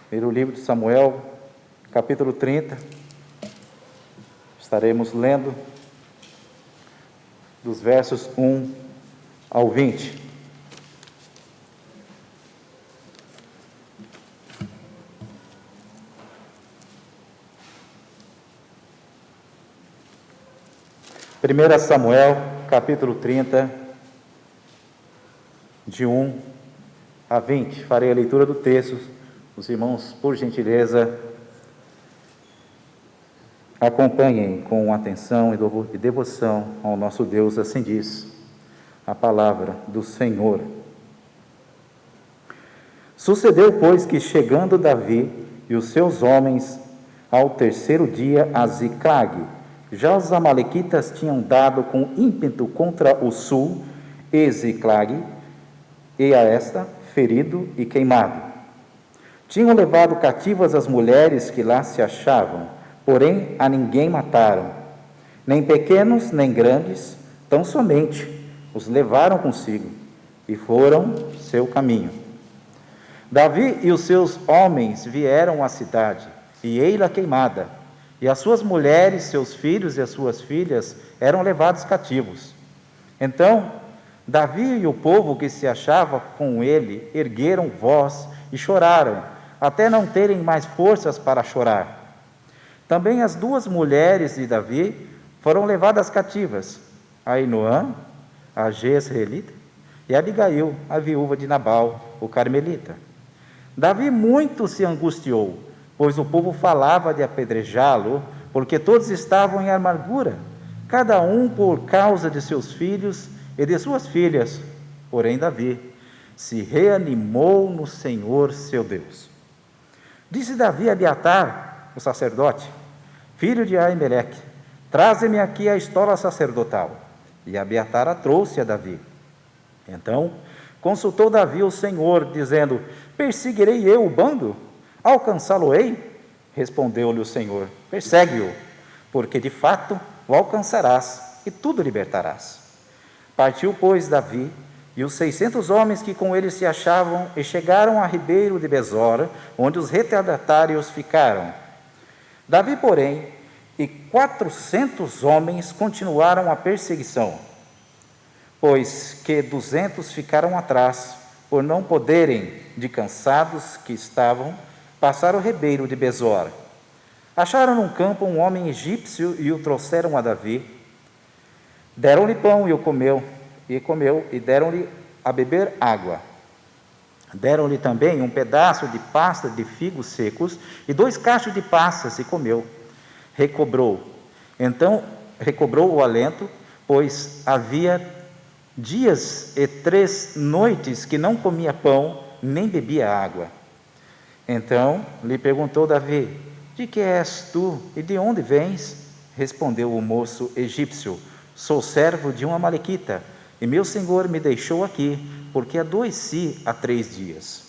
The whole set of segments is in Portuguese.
Primeiro livro de Samuel, capítulo 30. Estaremos lendo dos versos 1 ao 20. Primeira Samuel, capítulo 30, de 1 a 20. Farei a leitura do texto. Os irmãos, por gentileza, acompanhem com atenção e devoção ao nosso Deus, assim diz a palavra do Senhor. Sucedeu, pois, que chegando Davi e os seus homens ao terceiro dia a Ziclague, já os amalequitas tinham dado com ímpeto contra o sul, e Ziclague, e a esta, ferido e queimado. Tinham levado cativas as mulheres que lá se achavam, porém a ninguém mataram, nem pequenos nem grandes, tão somente os levaram consigo, e foram seu caminho. Davi e os seus homens vieram à cidade, e ei-la queimada, e as suas mulheres, seus filhos e as suas filhas eram levados cativos. Então Davi e o povo que se achava com ele ergueram voz e choraram, até não terem mais forças para chorar. Também as duas mulheres de Davi foram levadas cativas, Ainoã, a Jezreelita, e Abigail, a viúva de Nabal, o carmelita. Davi muito se angustiou, pois o povo falava de apedrejá-lo, porque todos estavam em amargura, cada um por causa de seus filhos e de suas filhas. Porém Davi se reanimou no Senhor seu Deus. Disse Davi a Abiatar, o sacerdote, filho de Aimeleque: traze-me aqui a estola sacerdotal. E Abiatar a trouxe a Davi. Então consultou Davi o Senhor, dizendo: perseguirei eu o bando? Alcançá-lo-ei? Respondeu-lhe o Senhor: persegue-o, porque de fato o alcançarás e tudo libertarás. Partiu, pois, Davi e os 600 homens que com ele se achavam, e chegaram a ribeiro de Besor, onde os retardatários ficaram. Davi, porém, e 400 homens continuaram a perseguição, pois que 200 ficaram atrás, por não poderem, de cansados que estavam, passar o ribeiro de Besor. Acharam num campo um homem egípcio e o trouxeram a Davi. Deram-lhe pão e o comeu, e deram-lhe a beber água. Deram-lhe também um pedaço de pasta de figos secos e 2 cachos de passas, e comeu. Então recobrou o alento, pois havia dias e 3 noites que não comia pão, nem bebia água. Então lhe perguntou Davi: de que és tu e de onde vens? Respondeu o moço egípcio: sou servo de um amalequita, e meu senhor me deixou aqui, porque adoeci há 3 dias.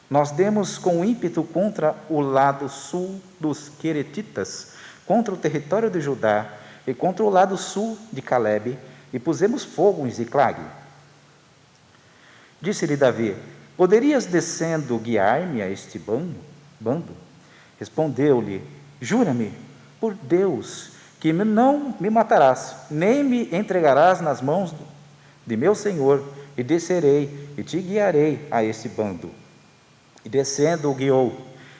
Nós demos com ímpeto contra o lado sul dos Queretitas, contra o território de Judá, e contra o lado sul de Calebe, e pusemos fogo em Ziclague. Disse-lhe Davi: poderias descendo guiar-me a este bando? Respondeu-lhe: jura-me por Deus que não me matarás, nem me entregarás nas mãos de meu senhor, e descerei e te guiarei a esse bando. E descendo o guiou.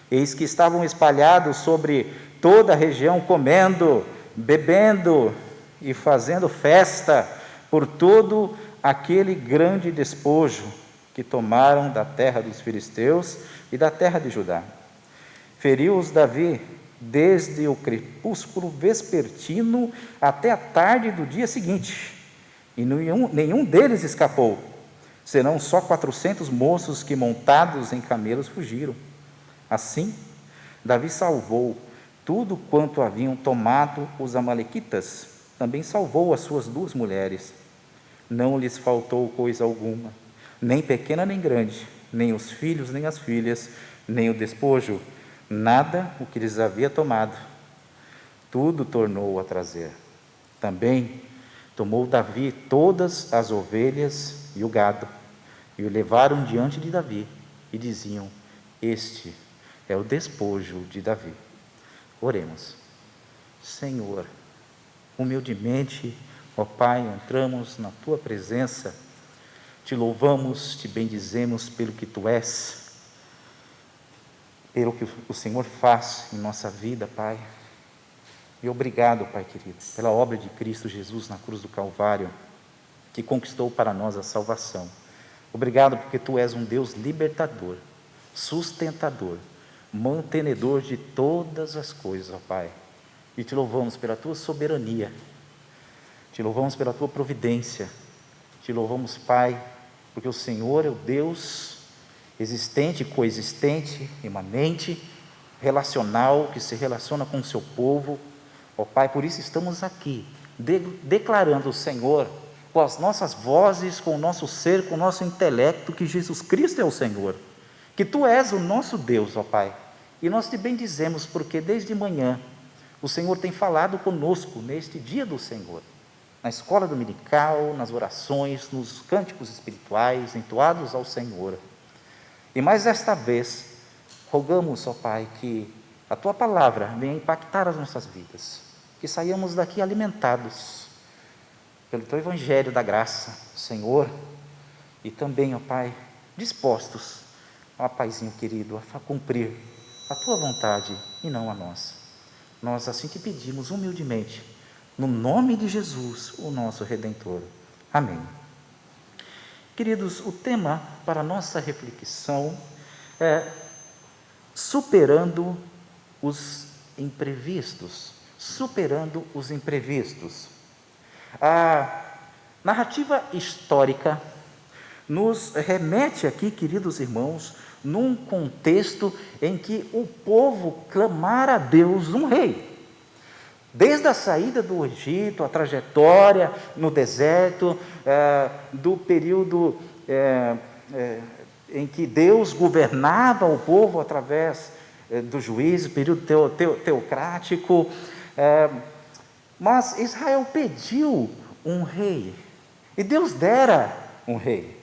Eis que estavam espalhados sobre toda a região, comendo, bebendo e fazendo festa por todo aquele grande despojo que tomaram da terra dos filisteus e da terra de Judá. Feriu-os Davi desde o crepúsculo vespertino até a tarde do dia seguinte, e nenhum deles escapou, senão só 400 moços que, montados em camelos, fugiram. Assim, Davi salvou tudo quanto haviam tomado os amalequitas, também salvou as suas 2 mulheres. Não lhes faltou coisa alguma, nem pequena nem grande, nem os filhos nem as filhas, nem o despojo, nada o que lhes havia tomado, tudo tornou a trazer. Também tomou Davi todas as ovelhas e o gado, e o levaram diante de Davi, e diziam: este é o despojo de Davi. Oremos. Senhor, humildemente, ó Pai, entramos na Tua presença, Te louvamos, Te bendizemos pelo que Tu és, pelo que o Senhor faz em nossa vida, Pai. E obrigado, Pai querido, pela obra de Cristo Jesus na cruz do Calvário, que conquistou para nós a salvação. Obrigado porque Tu és um Deus libertador, sustentador, mantenedor de todas as coisas, ó Pai. E Te louvamos pela Tua soberania, Te louvamos pela Tua providência, Te louvamos, Pai, porque o Senhor é o Deus existente, coexistente, imanente, relacional, que se relaciona com o Seu povo. Ó Pai, por isso estamos aqui, declarando o Senhor, com as nossas vozes, com o nosso ser, com o nosso intelecto, que Jesus Cristo é o Senhor, que Tu és o nosso Deus, ó Pai. E nós Te bendizemos, porque desde manhã o Senhor tem falado conosco neste dia do Senhor, na escola dominical, nas orações, nos cânticos espirituais entoados ao Senhor. E mais esta vez, rogamos, ó Pai, que a Tua palavra venha impactar as nossas vidas, que saiamos daqui alimentados pelo Teu Evangelho da graça, Senhor, e também, ó Pai, dispostos, ó Paizinho querido, a cumprir a Tua vontade e não a nossa. Nós assim Te pedimos humildemente, no nome de Jesus, o nosso Redentor. Amém. Queridos, o tema para a nossa reflexão é superando os imprevistos. Superando os imprevistos. A narrativa histórica nos remete aqui, queridos irmãos, num contexto em que o povo clamara a Deus um rei. Desde a saída do Egito, a trajetória no deserto, do período em que Deus governava o povo através do juízo, período teocrático, mas Israel pediu um rei, e Deus dera um rei.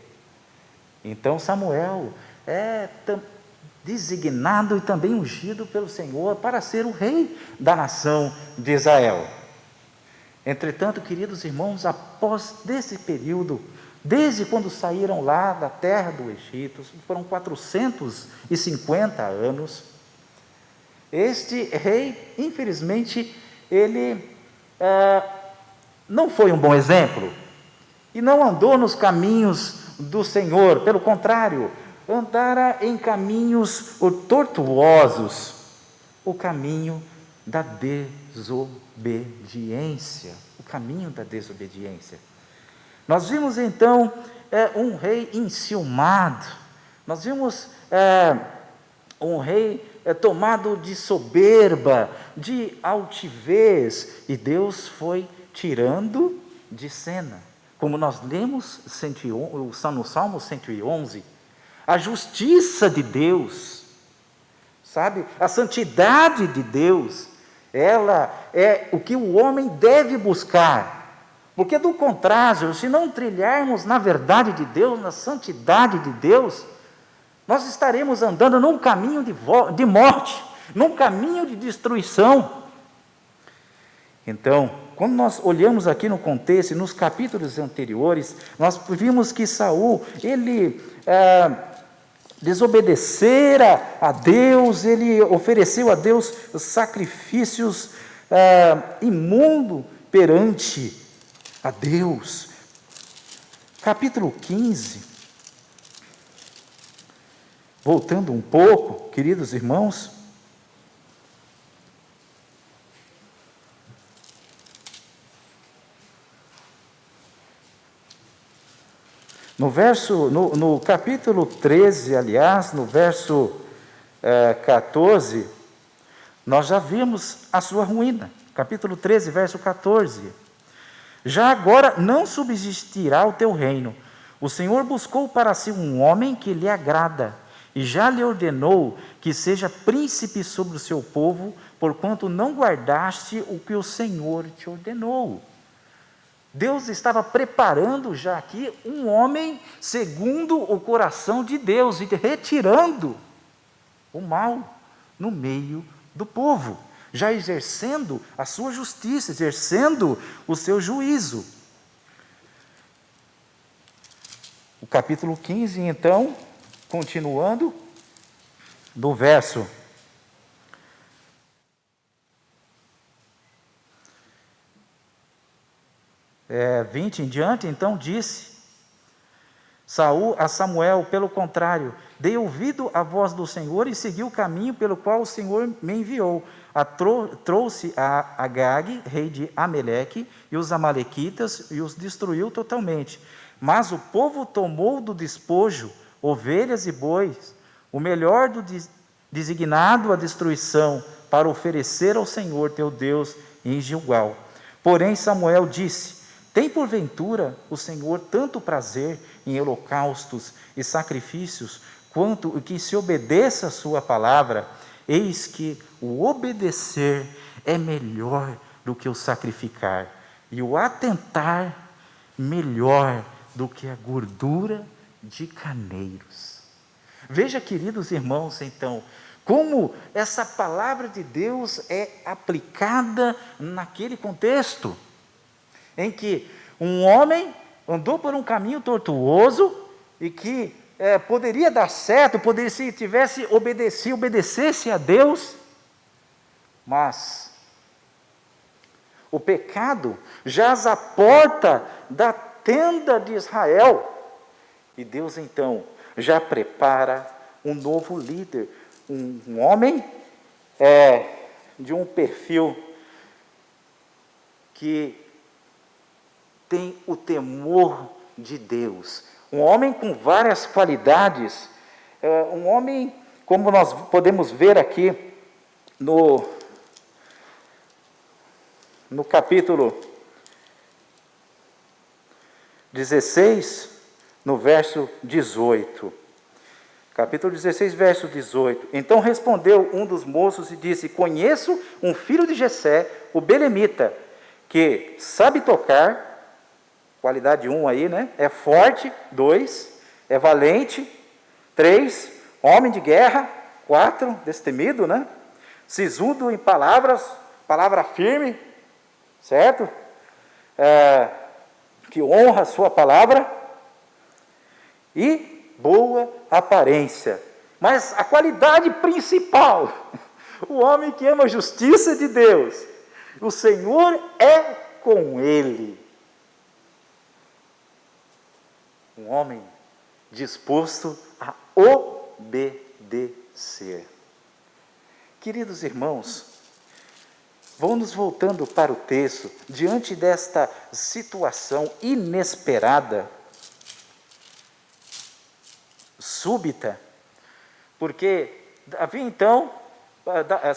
Então Samuel é designado e também ungido pelo Senhor para ser o rei da nação de Israel. Entretanto, queridos irmãos, após desse período, desde quando saíram lá da terra do Egito, foram 450 anos, este rei, infelizmente, ele não foi um bom exemplo, e não andou nos caminhos do Senhor, pelo contrário, andara em caminhos tortuosos, o caminho da desobediência, o caminho da desobediência. Nós vimos então um rei enciumado, nós vimos um rei tomado de soberba, de altivez, e Deus foi tirando de cena, como nós lemos no Salmo 111, a justiça de Deus, sabe, a santidade de Deus, ela é o que o homem deve buscar, porque do contrário, se não trilharmos na verdade de Deus, na santidade de Deus, nós estaremos andando num caminho de morte, num caminho de destruição. Então, quando nós olhamos aqui no contexto, nos capítulos anteriores, nós vimos que Saul, ele desobedecera a Deus, ele ofereceu a Deus sacrifícios imundos perante a Deus. Capítulo 15, voltando um pouco, queridos irmãos, no capítulo 13, aliás, no verso 14, nós já vimos a sua ruína. Capítulo 13, verso 14. Já agora não subsistirá o teu reino. O Senhor buscou para si um homem que lhe agrada, e já lhe ordenou que seja príncipe sobre o seu povo, porquanto não guardaste o que o Senhor te ordenou. Deus estava preparando já aqui um homem segundo o coração de Deus, e retirando o mal, no meio do povo, já exercendo a sua justiça, exercendo o seu juízo. O capítulo 15, então, continuando, do verso 20 em diante, então disse Saul a Samuel: pelo contrário, dei ouvido à voz do Senhor e segui o caminho pelo qual o Senhor me enviou. Trouxe a Agag, rei de Ameleque, e os amalequitas, e os destruiu totalmente. Mas o povo tomou do despojo ovelhas e bois, o melhor do designado à destruição, para oferecer ao Senhor teu Deus em Gilgal. Porém Samuel disse: tem porventura o Senhor tanto prazer em holocaustos e sacrifícios, quanto que se obedeça a sua palavra? Eis que o obedecer é melhor do que o sacrificar, e o atentar melhor do que a gordura de carneiros. Veja, queridos irmãos, então, como essa palavra de Deus é aplicada naquele contexto, em que um homem andou por um caminho tortuoso e que poderia dar certo, se tivesse obedecesse a Deus, mas o pecado jaz à porta da tenda de Israel, e Deus então já prepara um novo líder, um homem de um perfil que tem o temor de Deus, um homem com várias qualidades, um homem, como nós podemos ver aqui no capítulo 16, no verso 18. Capítulo 16, verso 18. Então respondeu um dos moços e disse: conheço um filho de Jessé, o belemita, que sabe tocar, qualidade 1 aí, né? É forte, 2, é valente, 3, homem de guerra, 4, destemido, né? Sisudo em palavras, palavra firme, certo? Que honra a sua palavra, e boa aparência. Mas a qualidade principal, o homem que ama a justiça de Deus, o Senhor é com ele. Um homem disposto a obedecer. Queridos irmãos, vamos voltando para o texto, diante desta situação inesperada, súbita, porque Davi então,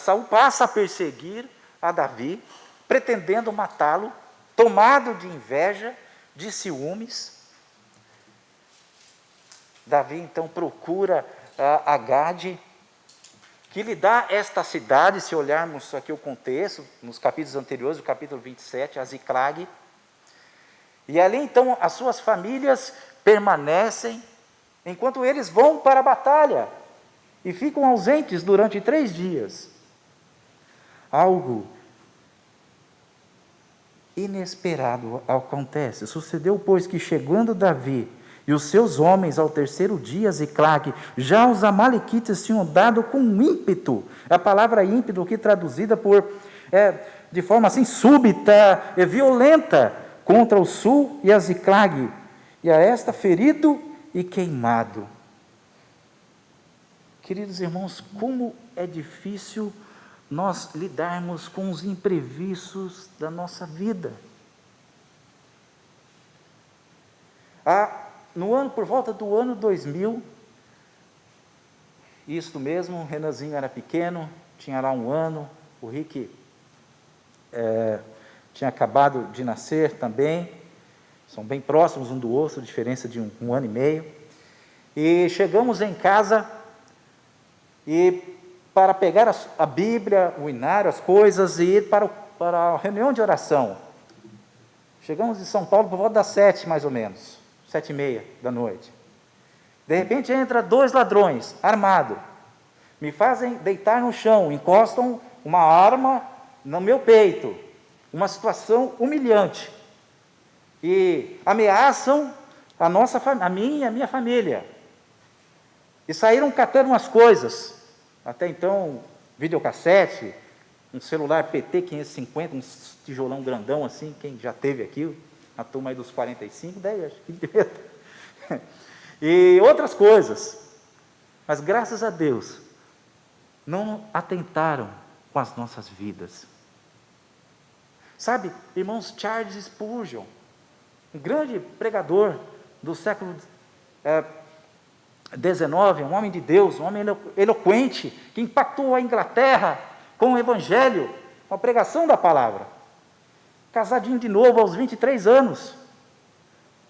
Saul passa a perseguir a Davi, pretendendo matá-lo, tomado de inveja, de ciúmes. Davi então procura a Agade, que lhe dá esta cidade, se olharmos aqui o contexto, nos capítulos anteriores, o capítulo 27, a Ziclag, e ali então as suas famílias permanecem, enquanto eles vão para a batalha, e ficam ausentes durante 3 dias. Algo inesperado acontece. Sucedeu, pois, que chegando Davi e os seus homens ao 3º dia a Ziclag, já os amalequitas tinham dado com ímpeto, a palavra ímpeto aqui traduzida de forma assim súbita e violenta, contra o sul e a Ziclag, e a esta ferido e queimado. Queridos irmãos, como é difícil nós lidarmos com os imprevistos da nossa vida. Por volta do ano 2000, isso mesmo, o Renanzinho era pequeno, tinha lá 1 ano, o Rick tinha acabado de nascer também, são bem próximos um do outro, diferença de 1 ano e meio, e chegamos em casa, e para pegar a Bíblia, o inário, as coisas, e ir para a reunião de oração. Chegamos em São Paulo por volta das 7, mais ou menos, 7h30 da noite. De repente entra 2 ladrões, armados, me fazem deitar no chão, encostam uma arma no meu peito, uma situação humilhante, e ameaçam a mim e a minha família, e saíram catando umas coisas, até então, videocassete, um celular PT 550, um tijolão grandão assim, quem já teve aqui, a turma aí dos 45, daí acho que e outras coisas, mas graças a Deus, não atentaram com as nossas vidas. Sabe, irmãos, Charles Spurgeon, um grande pregador do século XIX, um homem de Deus, um homem eloquente, que impactou a Inglaterra com o Evangelho, com a pregação da palavra. Casadinho de novo aos 23 anos,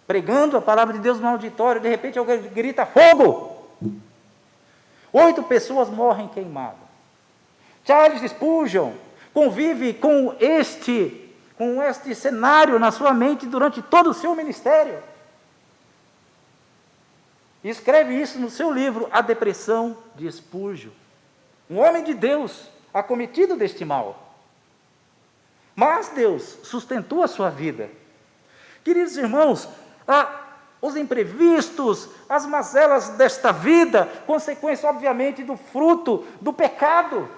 pregando a palavra de Deus no auditório, de repente alguém grita: fogo! 8 pessoas morrem queimadas. Charles Spurgeon convive com este cenário na sua mente durante todo o seu ministério. E escreve isso no seu livro, A Depressão de Spurgeon. Um homem de Deus, acometido deste mal. Mas Deus sustentou a sua vida. Queridos irmãos, os imprevistos, as mazelas desta vida, consequência, obviamente, do fruto do pecado.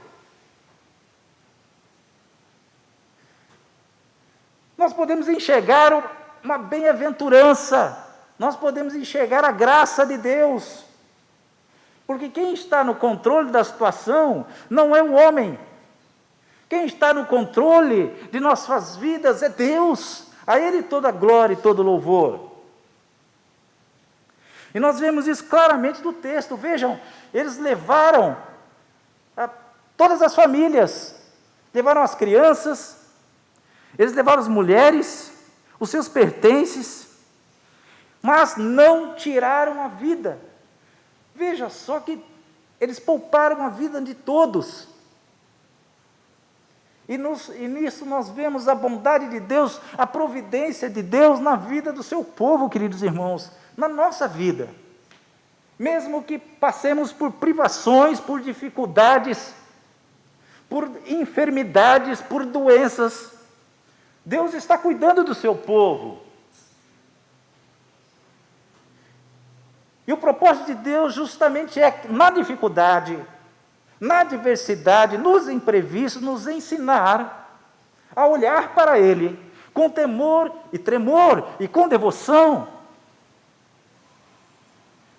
Nós podemos enxergar uma bem-aventurança, nós podemos enxergar a graça de Deus, porque quem está no controle da situação não é o homem, quem está no controle de nossas vidas é Deus, a Ele toda a glória e todo o louvor. E nós vemos isso claramente no texto. Vejam, eles levaram todas as famílias, levaram as crianças, eles levaram as mulheres, os seus pertences, mas não tiraram a vida. Veja só que eles pouparam a vida de todos. E nisso nós vemos a bondade de Deus, a providência de Deus na vida do seu povo, queridos irmãos, na nossa vida. Mesmo que passemos por privações, por dificuldades, por enfermidades, por doenças, Deus está cuidando do seu povo. E o propósito de Deus justamente é, na dificuldade, na adversidade, nos imprevistos, nos ensinar a olhar para Ele com temor e tremor e com devoção.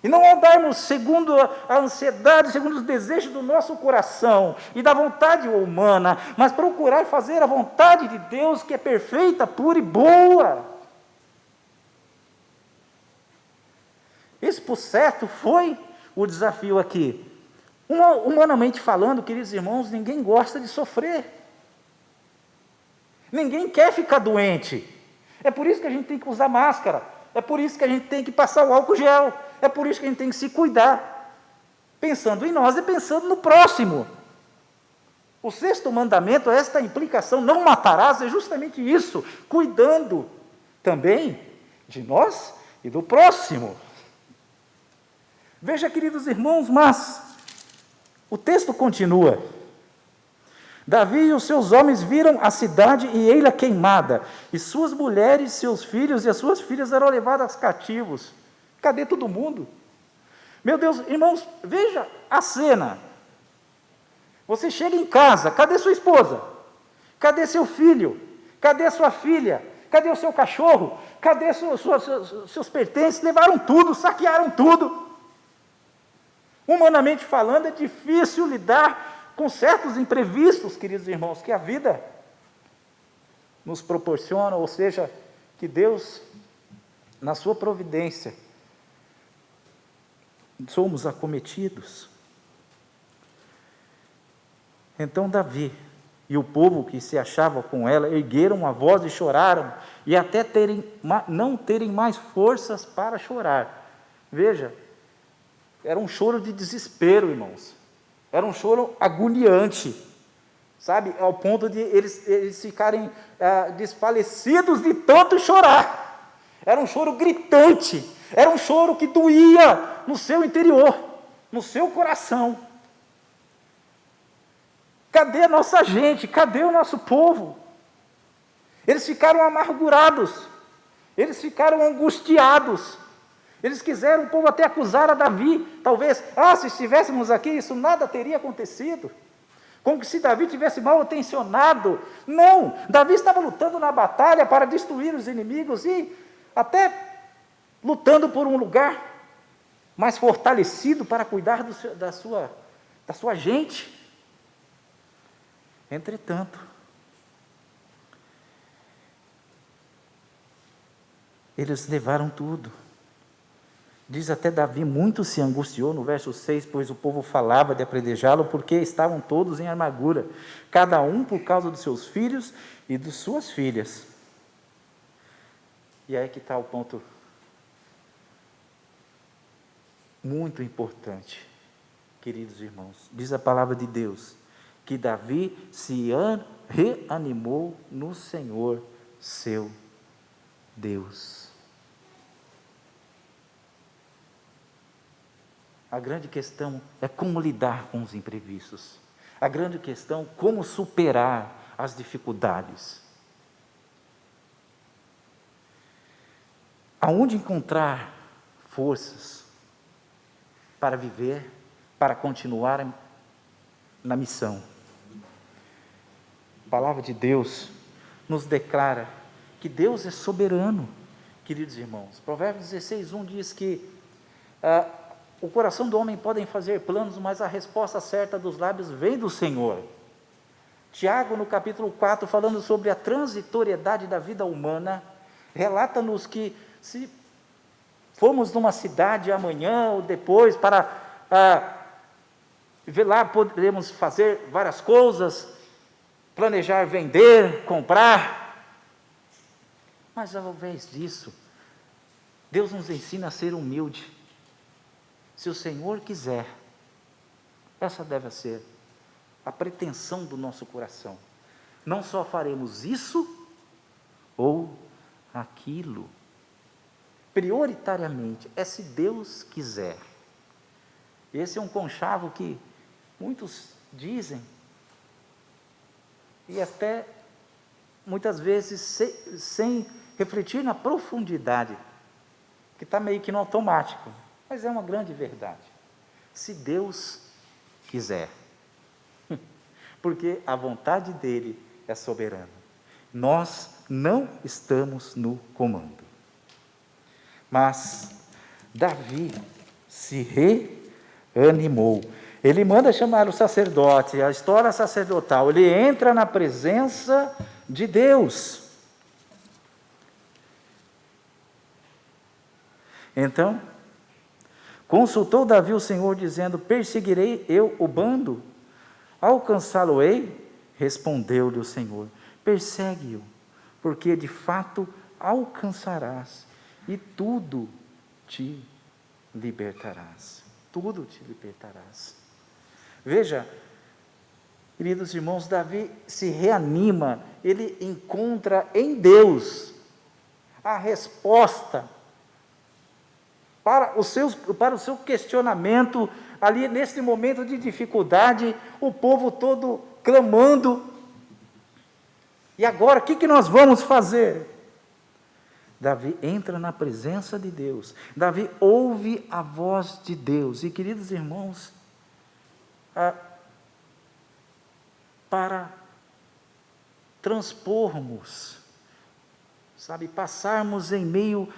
E não andarmos segundo a ansiedade, segundo os desejos do nosso coração e da vontade humana, mas procurar fazer a vontade de Deus, que é perfeita, pura e boa. Esse, por certo, foi o desafio aqui. Humanamente falando, queridos irmãos, ninguém gosta de sofrer. Ninguém quer ficar doente. É por isso que a gente tem que usar máscara. É por isso que a gente tem que passar o álcool gel. É por isso que a gente tem que se cuidar. Pensando em nós e pensando no próximo. O 6º mandamento, esta implicação, não matarás, é justamente isso. Cuidando também de nós e do próximo. Veja, queridos irmãos, mas o texto continua. Davi e os seus homens viram a cidade e ei-la queimada, e suas mulheres, seus filhos e as suas filhas eram levadas cativos. Cadê todo mundo? Meu Deus, irmãos, veja a cena. Você chega em casa, cadê sua esposa? Cadê seu filho? Cadê sua filha? Cadê o seu cachorro? Cadê seus pertences? Levaram tudo, saquearam tudo. Humanamente falando, é difícil lidar com certos imprevistos, queridos irmãos, que a vida nos proporciona, ou seja, que Deus, na sua providência, somos acometidos. Então Davi e o povo que se achava com ela ergueram a voz e choraram, e até não terem mais forças para chorar. Veja, era um choro de desespero, irmãos. Era um choro agoniante, sabe? Ao ponto de eles ficarem desfalecidos de tanto chorar. Era um choro gritante. Era um choro que doía no seu interior, no seu coração. Cadê a nossa gente? Cadê o nosso povo? Eles ficaram amargurados, eles ficaram angustiados, eles quiseram, o povo até acusar a Davi, talvez, se estivéssemos aqui, isso nada teria acontecido, como se Davi tivesse mal intencionado. Não, Davi estava lutando na batalha para destruir os inimigos e até lutando por um lugar mais fortalecido para cuidar da sua gente. Entretanto, eles levaram tudo. Diz até Davi, muito se angustiou, no verso 6, pois o povo falava de apredejá-lo, porque estavam todos em amargura, cada um por causa dos seus filhos e de suas filhas. E aí que está o ponto muito importante, queridos irmãos. Diz a palavra de Deus, que Davi se reanimou no Senhor, seu Deus. A grande questão é como lidar com os imprevistos. A grande questão é como superar as dificuldades. Aonde encontrar forças para viver, para continuar na missão. A palavra de Deus nos declara que Deus é soberano, queridos irmãos. Provérbios 16:1 diz que o coração do homem pode fazer planos, mas a resposta certa dos lábios vem do Senhor. Tiago, no capítulo 4, falando sobre a transitoriedade da vida humana, relata-nos que se formos numa cidade amanhã ou depois para ver lá, poderemos fazer várias coisas, planejar vender, comprar, mas ao invés disso, Deus nos ensina a ser humilde. Se o Senhor quiser, essa deve ser a pretensão do nosso coração. Não só faremos isso ou aquilo. Prioritariamente, é se Deus quiser. Esse é um conchavo que muitos dizem, e até muitas vezes sem refletir na profundidade, que está meio que no automático. Mas é uma grande verdade. Se Deus quiser. Porque a vontade dele é soberana. Nós não estamos no comando. Mas Davi se reanimou. Ele manda chamar o sacerdote, a história sacerdotal. Ele entra na presença de Deus. Então, consultou Davi o Senhor, dizendo: perseguirei eu o bando? Alcançá-lo-ei? Respondeu-lhe o Senhor: persegue-o, porque de fato alcançarás, e tudo te libertarás. Tudo te libertarás. Veja, queridos irmãos, Davi se reanima, ele encontra em Deus a resposta para o seu questionamento, ali nesse momento de dificuldade, o povo todo clamando. E agora, o que nós vamos fazer? Davi entra na presença de Deus. Davi ouve a voz de Deus. E, queridos irmãos, para transpormos, passarmos em meio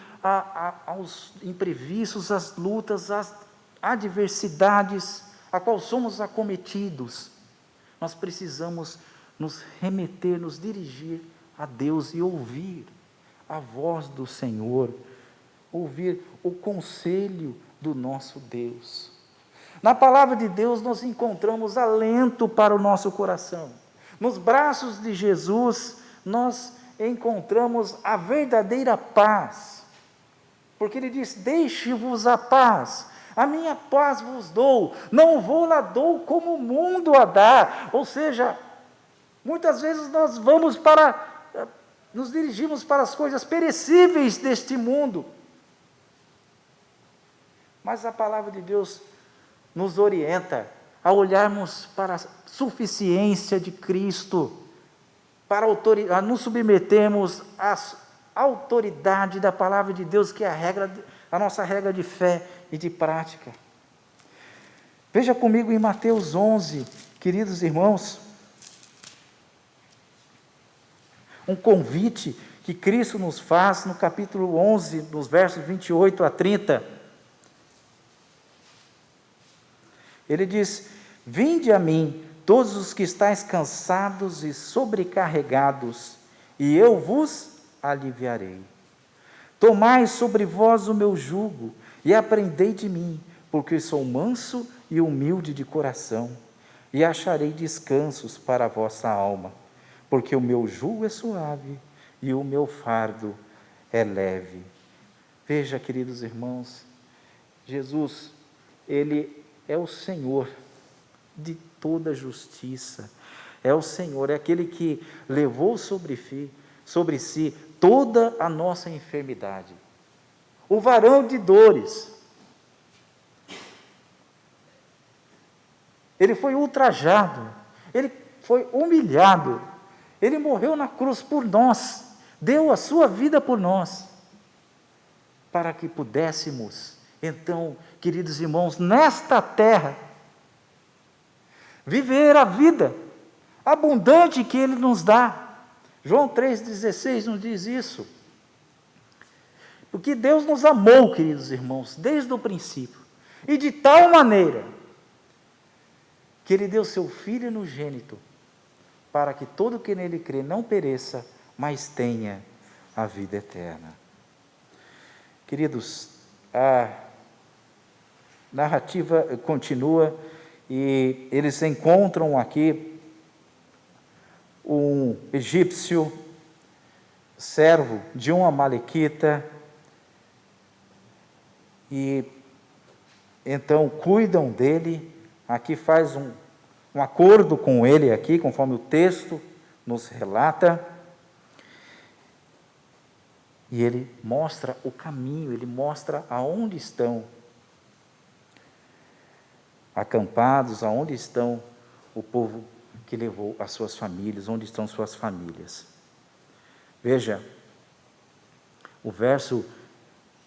aos imprevistos, às lutas, às adversidades a qual somos acometidos, nós precisamos nos remeter, nos dirigir a Deus e ouvir a voz do Senhor, ouvir o conselho do nosso Deus. Na palavra de Deus nós encontramos alento para o nosso coração. Nos braços de Jesus nós encontramos a verdadeira paz. Porque ele diz: deixe-vos a paz, a minha paz vos dou, não vou lá dou como o mundo a dá. Ou seja, muitas vezes nós nos dirigimos para as coisas perecíveis deste mundo. Mas a palavra de Deus nos orienta a olharmos para a suficiência de Cristo, a nos submetermos à autoridade da palavra de Deus, que é a nossa regra de fé e de prática. Veja comigo em Mateus 11, queridos irmãos, um convite que Cristo nos faz no capítulo 11, nos versos 28 a 30. Ele diz: vinde a mim, todos os que estáis cansados e sobrecarregados, e eu vos aliviarei. Tomai sobre vós o meu jugo, e aprendei de mim, porque sou manso e humilde de coração, e acharei descansos para a vossa alma, porque o meu jugo é suave e o meu fardo é leve. Veja, queridos irmãos, Jesus, Ele é o Senhor de toda justiça, é o Senhor, é aquele que levou sobre si toda a nossa enfermidade, o varão de dores. Ele foi ultrajado, ele foi humilhado, ele morreu na cruz por nós, deu a sua vida por nós, para que pudéssemos, então, queridos irmãos, nesta terra, viver a vida abundante que Ele nos dá. João 3,16 nos diz isso. Porque Deus nos amou, queridos irmãos, desde o princípio, e de tal maneira, que Ele deu seu Filho unigênito, para que todo que nele crê não pereça, mas tenha a vida eterna. Queridos, a narrativa continua e eles encontram aqui um egípcio, servo de um amalequita, e então cuidam dele. Aqui faz um acordo com ele, aqui, conforme o texto nos relata, e ele mostra o caminho, ele mostra aonde estão acampados, aonde estão o povo que levou as suas famílias, onde estão suas famílias. Veja, o verso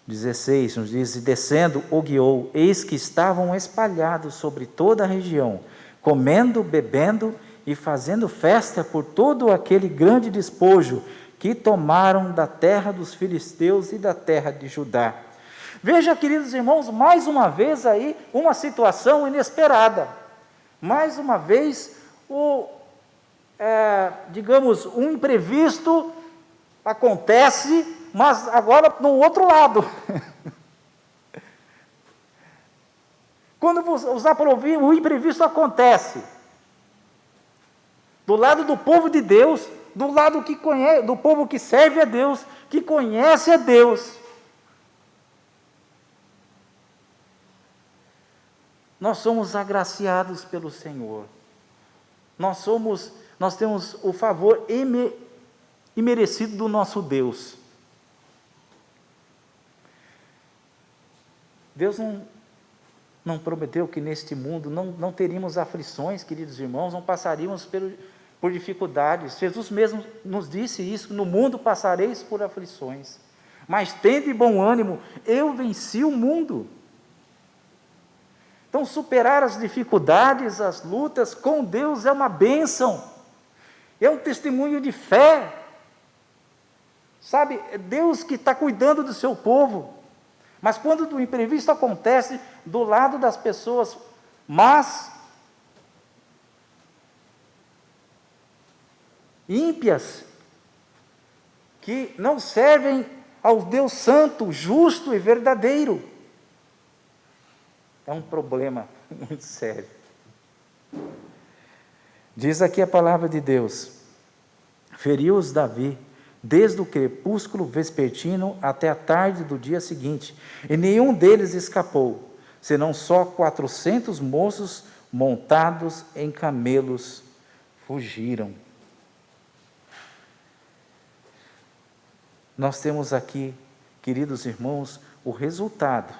16 nos diz: e descendo o guiou, eis que estavam espalhados sobre toda a região, comendo, bebendo e fazendo festa por todo aquele grande despojo que tomaram da terra dos filisteus e da terra de Judá. Veja, queridos irmãos, mais uma vez aí, uma situação inesperada. Mais uma vez, digamos, um imprevisto acontece, mas agora no outro lado. Quando usar para ouvir, o imprevisto acontece do lado do povo de Deus, do lado que conhece, do povo que serve a Deus, que conhece a Deus. Nós somos agraciados pelo Senhor. Nós temos o favor imerecido do nosso Deus. Deus não prometeu que neste mundo não teríamos aflições, queridos irmãos, não passaríamos por dificuldades. Jesus mesmo nos disse isso: no mundo passareis por aflições, mas tende bom ânimo, eu venci o mundo. Então, superar as dificuldades, as lutas com Deus é uma bênção, é um testemunho de fé, sabe? É Deus que está cuidando do seu povo. Mas quando o imprevisto acontece do lado das pessoas más, ímpias, que não servem ao Deus santo, justo e verdadeiro, é um problema muito sério. Diz aqui a palavra de Deus: feriu-os Davi desde o crepúsculo vespertino até a tarde do dia seguinte, e nenhum deles escapou, senão só 400 moços montados em camelos fugiram. Nós temos aqui, queridos irmãos, o resultado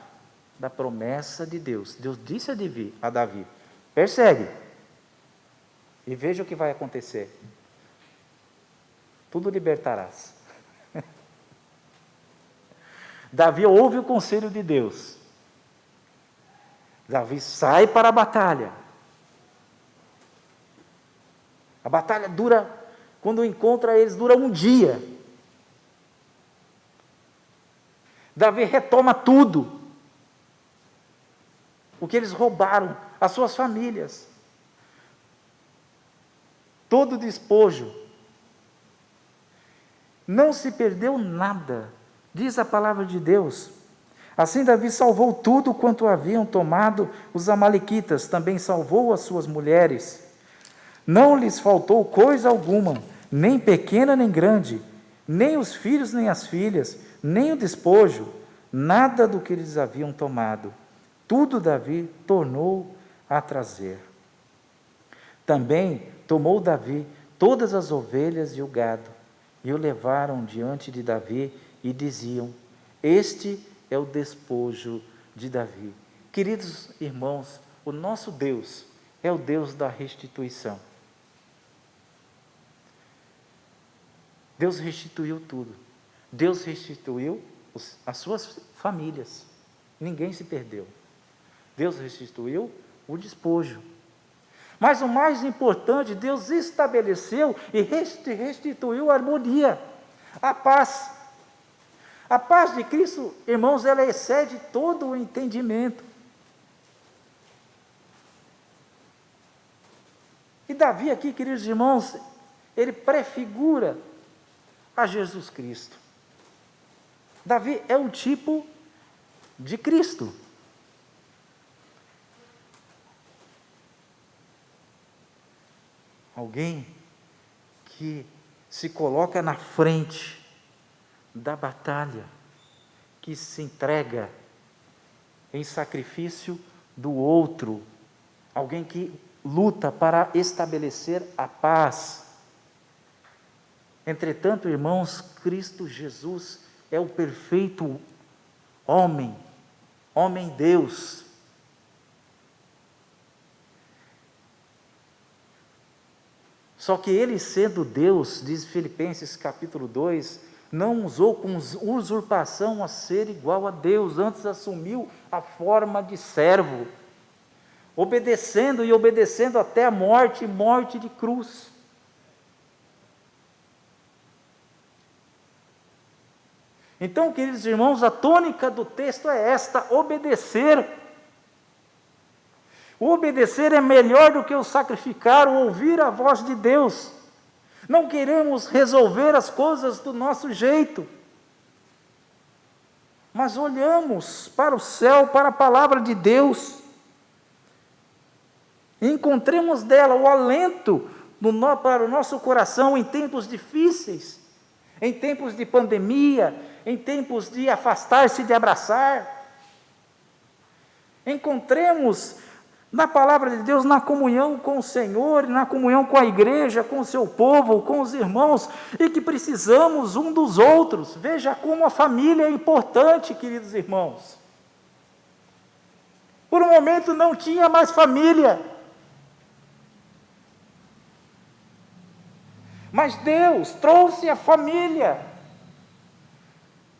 da promessa de Deus. Deus disse a Davi: Persegue. E veja o que vai acontecer. Tudo libertarás. Davi ouve o conselho de Deus. Davi sai para a batalha. A batalha dura, quando encontra eles, dura um dia. Davi retoma tudo. O que eles roubaram, as suas famílias. Todo o despojo. Não se perdeu nada, diz a palavra de Deus. Assim Davi salvou tudo quanto haviam tomado os amalequitas, também salvou as suas mulheres. Não lhes faltou coisa alguma, nem pequena nem grande, nem os filhos nem as filhas, nem o despojo, nada do que eles haviam tomado. Tudo Davi tornou a trazer. Também tomou Davi todas as ovelhas e o gado, e o levaram diante de Davi, e diziam: este é o despojo de Davi. Queridos irmãos, o nosso Deus é o Deus da restituição. Deus restituiu tudo. Deus restituiu as suas famílias. Ninguém se perdeu. Deus restituiu o despojo. Mas o mais importante, Deus estabeleceu e restituiu a harmonia, a paz. A paz de Cristo, irmãos, ela excede todo o entendimento. E Davi aqui, queridos irmãos, ele prefigura a Jesus Cristo. Davi é um tipo de Cristo. Alguém que se coloca na frente da batalha, que se entrega em sacrifício do outro, alguém que luta para estabelecer a paz. Entretanto, irmãos, Cristo Jesus é o perfeito homem Deus. Só que ele, sendo Deus, diz Filipenses capítulo 2, não usou com usurpação a ser igual a Deus, antes assumiu a forma de servo, obedecendo até a morte de cruz. Então, queridos irmãos, a tônica do texto é esta: obedecer. O obedecer é melhor do que o sacrificar, o ouvir a voz de Deus. Não queremos resolver as coisas do nosso jeito, mas olhamos para o céu, para a palavra de Deus, e encontremos dela o alento para o nosso coração em tempos difíceis, em tempos de pandemia, em tempos de afastar-se de abraçar. Encontremos na palavra de Deus, na comunhão com o Senhor, na comunhão com a igreja, com o seu povo, com os irmãos, e que precisamos um dos outros. Veja como a família é importante, queridos irmãos. Por um momento não tinha mais família, mas Deus trouxe a família.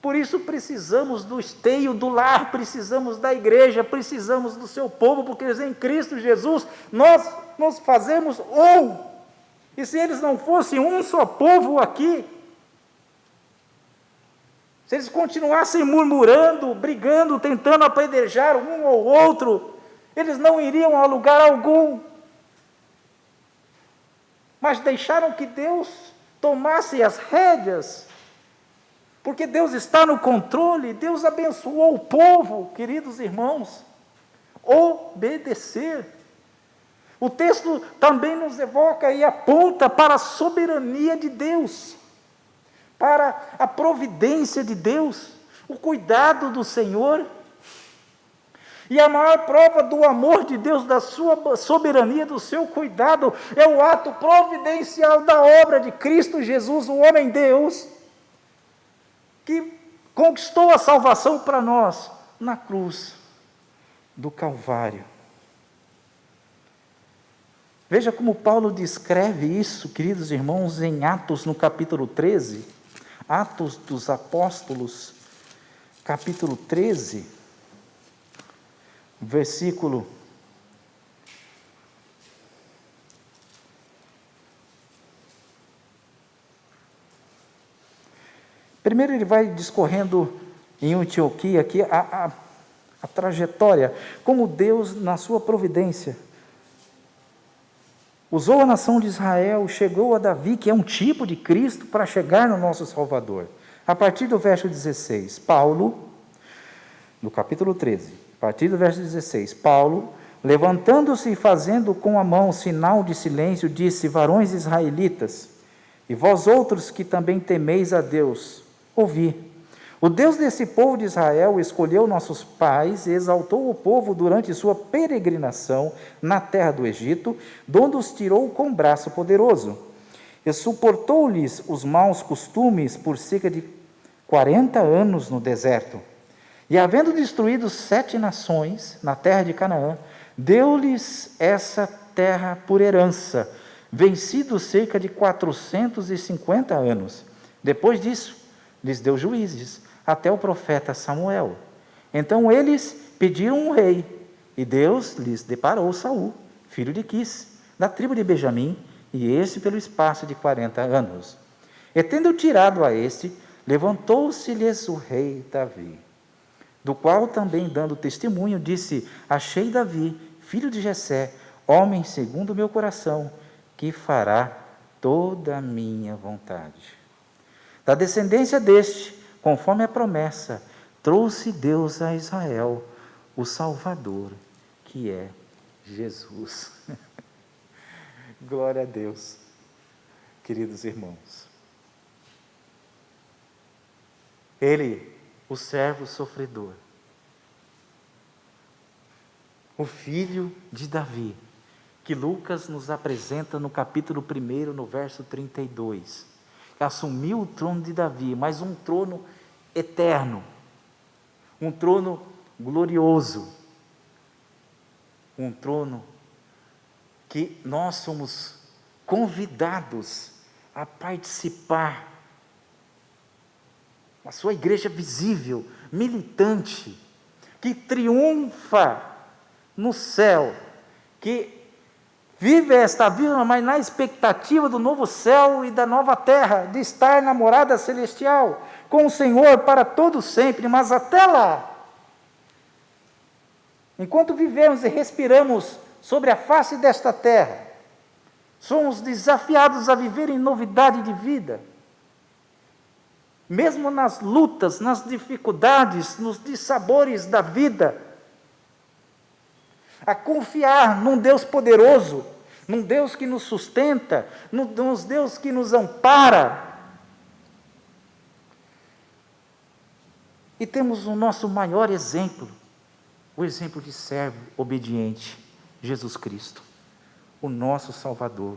Por isso precisamos do esteio do lar, precisamos da igreja, precisamos do seu povo, porque em Cristo Jesus nós nos fazemos um. E se eles não fossem um só povo aqui, se eles continuassem murmurando, brigando, tentando apedrejar um ou outro, eles não iriam a lugar algum. Mas deixaram que Deus tomasse as rédeas, porque Deus está no controle. Deus abençoou o povo, queridos irmãos. Obedecer. O texto também nos evoca e aponta para a soberania de Deus, para a providência de Deus, o cuidado do Senhor. E a maior prova do amor de Deus, da sua soberania, do seu cuidado, é o ato providencial da obra de Cristo Jesus, o homem-Deus, que conquistou a salvação para nós na cruz do Calvário. Veja como Paulo descreve isso, queridos irmãos, em Atos, no capítulo 13. Atos dos Apóstolos, capítulo 13, versículo 1. Ele vai discorrendo em Antioquia aqui a trajetória, como Deus, na sua providência, usou a nação de Israel, chegou a Davi, que é um tipo de Cristo, para chegar no nosso Salvador. A partir do verso 16, Paulo, no capítulo 13, a partir do verso 16, Paulo, levantando-se e fazendo com a mão sinal de silêncio, disse: varões israelitas, e vós outros que também temeis a Deus, ouvi. O Deus desse povo de Israel escolheu nossos pais e exaltou o povo durante sua peregrinação na terra do Egito, donde os tirou com braço poderoso. E suportou-lhes os maus costumes por cerca de 40 anos no deserto. E havendo destruído 7 nações na terra de Canaã, deu-lhes essa terra por herança, vencidos cerca de 450 anos. Depois disso, lhes deu juízes, até o profeta Samuel. Então eles pediram um rei, e Deus lhes deparou Saul, filho de Quis, da tribo de Benjamim, e este pelo espaço de 40 anos. E tendo tirado a este, levantou-se-lhes o rei Davi, do qual também dando testemunho, disse: achei Davi, filho de Jessé, homem segundo o meu coração, que fará toda a minha vontade. Da descendência deste, conforme a promessa, trouxe Deus a Israel o Salvador, que é Jesus. Glória a Deus, queridos irmãos. Ele, o servo sofredor, o filho de Davi, que Lucas nos apresenta no capítulo 1, no verso 32, que assumiu o trono de Davi, mas um trono eterno, um trono glorioso, um trono que nós somos convidados a participar, a sua igreja visível, militante, que triunfa no céu, que vive esta vida, mas na expectativa do novo céu e da nova terra, de estar na morada celestial, com o Senhor para todo sempre. Mas até lá, enquanto vivemos e respiramos sobre a face desta terra, somos desafiados a viver em novidade de vida, mesmo nas lutas, nas dificuldades, nos dissabores da vida, a confiar num Deus poderoso, num Deus que nos sustenta, num Deus que nos ampara. E temos o nosso maior exemplo, o exemplo de servo obediente, Jesus Cristo, o nosso Salvador,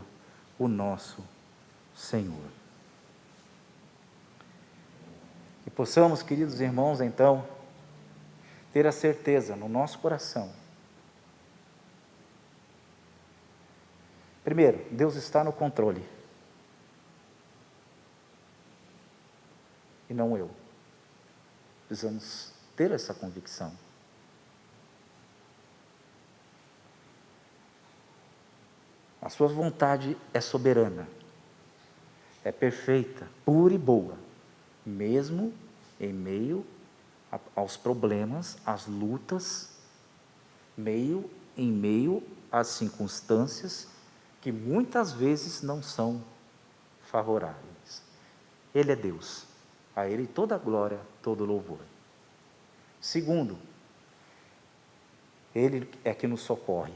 o nosso Senhor. E possamos, queridos irmãos, então, ter a certeza no nosso coração. Primeiro, Deus está no controle. E não eu. Precisamos ter essa convicção. A sua vontade é soberana, é perfeita, pura e boa, mesmo em meio aos problemas, às lutas, em meio às circunstâncias que muitas vezes não são favoráveis. Ele é Deus, a Ele toda a glória, todo o louvor. Segundo, Ele é que nos socorre.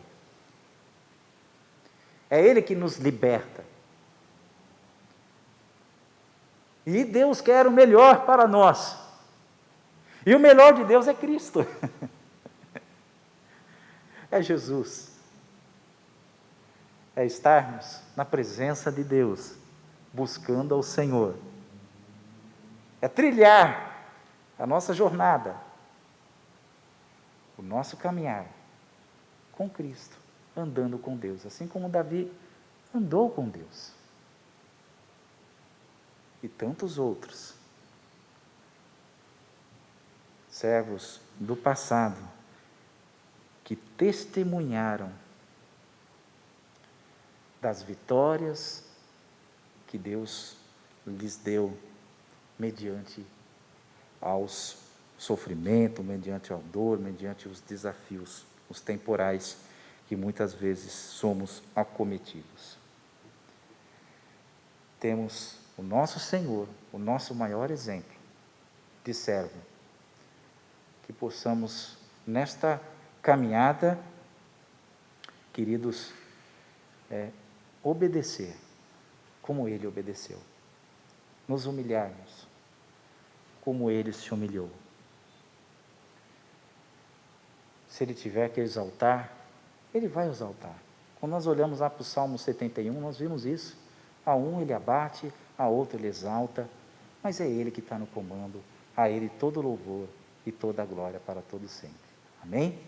É Ele que nos liberta. E Deus quer o melhor para nós. E o melhor de Deus é Cristo. É Jesus. É estarmos na presença de Deus, buscando ao Senhor. É trilhar a nossa jornada, o nosso caminhar com Cristo. andando com Deus, assim como Davi andou com Deus. E tantos outros servos do passado que testemunharam das vitórias que Deus lhes deu mediante aos sofrimento, mediante a dor, mediante os desafios, os temporais que muitas vezes somos acometidos. Temos o nosso Senhor, o nosso maior exemplo de servo, que possamos nesta caminhada, queridos, obedecer como Ele obedeceu, nos humilharmos como Ele se humilhou. Se Ele tiver que exaltar, Ele vai exaltar. Quando nós olhamos lá para o Salmo 71, nós vimos isso. A um Ele abate, a outro Ele exalta, mas é Ele que está no comando, a Ele todo louvor e toda a glória para todo sempre. Amém?